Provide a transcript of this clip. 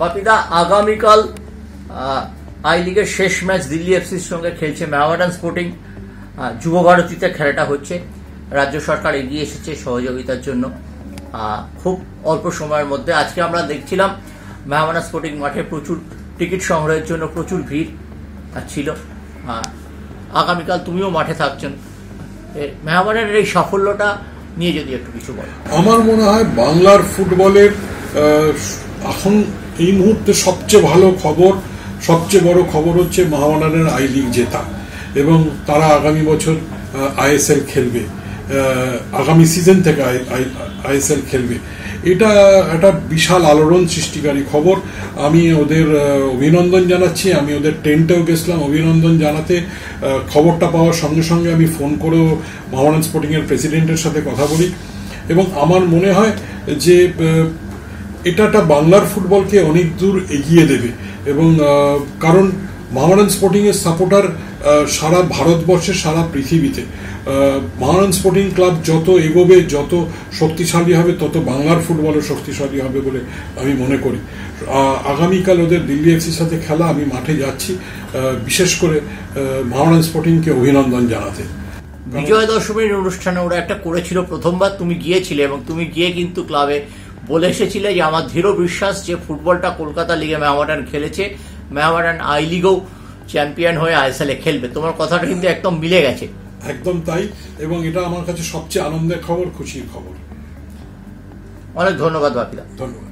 বাপিদা, আগামীকাল আই লিগের শেষ ম্যাচ দিল্লি এফসির সঙ্গে খেলছে মোহামেডান স্পোর্টিং। যুব ভারতীতে খেলাটা হচ্ছে। রাজ্য সরকার এগিয়ে এসেছে সহযোগিতার জন্য খুব অল্প সময়ের মধ্যে। আজকে আমরা দেখছিলাম মোহামেডান স্পোর্টিং মাঠে প্রচুর টিকিট সংগ্রহের জন্য প্রচুর ভিড় ছিল। আগামীকাল তুমিও মাঠে থাকছেন, মোহামেডানের এই সাফল্যটা নিয়ে যদি একটু কিছু বলো। আমার মনে হয় বাংলার ফুটবলের এখন এই মুহূর্তে সবচেয়ে ভালো খবর, সবচেয়ে বড় খবর হচ্ছে মোহামেডানের আই লিগ জেতা, এবং তারা আগামী বছর আইএসএল খেলবে, আগামী সিজন থেকে আইএসএল খেলবে। এটা একটা বিশাল আলোড়ন সৃষ্টিকারী খবর। আমি ওদের অভিনন্দন জানাচ্ছি। আমি ওদের টেন্টেও গেছিলাম অভিনন্দন জানাতে। খবরটা পাওয়ার সঙ্গে সঙ্গে আমি ফোন করেও মোহামেডান স্পোর্টিং এর প্রেসিডেন্টের সাথে কথা বলি, এবং আমার মনে হয় যে এটা বাংলার ফুটবলকে অনেক দূর এগিয়ে দেবে। এবং কারণ মোহামেডান স্পোর্টিং এর সাপোর্টার সারা ভারতবর্ষে, সারা পৃথিবীতে। মোহামেডান স্পোর্টিং ক্লাব যত এগোবে, যত শক্তিশালী হবে, তত বাংলার ফুটবলও শক্তিশালী হবে বলে আমি মনে করি। আগামীকাল ওদের দিল্লি এফসির সাথে খেলা, আমি মাঠে যাচ্ছি বিশেষ করে মোহামেডান স্পোর্টিংকে অভিনন্দন জানাতে। বিজয় দশমীর অনুষ্ঠানে ওরা একটা করেছিল, প্রথমবার তুমি গিয়েছিলে, এবং তুমি গিয়ে কিন্তু ক্লাবে বলে এসেছিলে যে আমার দৃঢ় বিশ্বাস যে ফুটবলটা কলকাতা লিগে মোহামেডান খেলেছে, মোহামেডান আই লিগেও চ্যাম্পিয়ন হয়ে আইএসএল এ খেলবে। তোমার কথাটা কিন্তু একদম মিলে গেছে। একদম তাই, এবং এটা আমার কাছে সবচেয়ে আনন্দের খবর, খুশির খবর। অনেক ধন্যবাদ বাপিদা। ধন্যবাদ।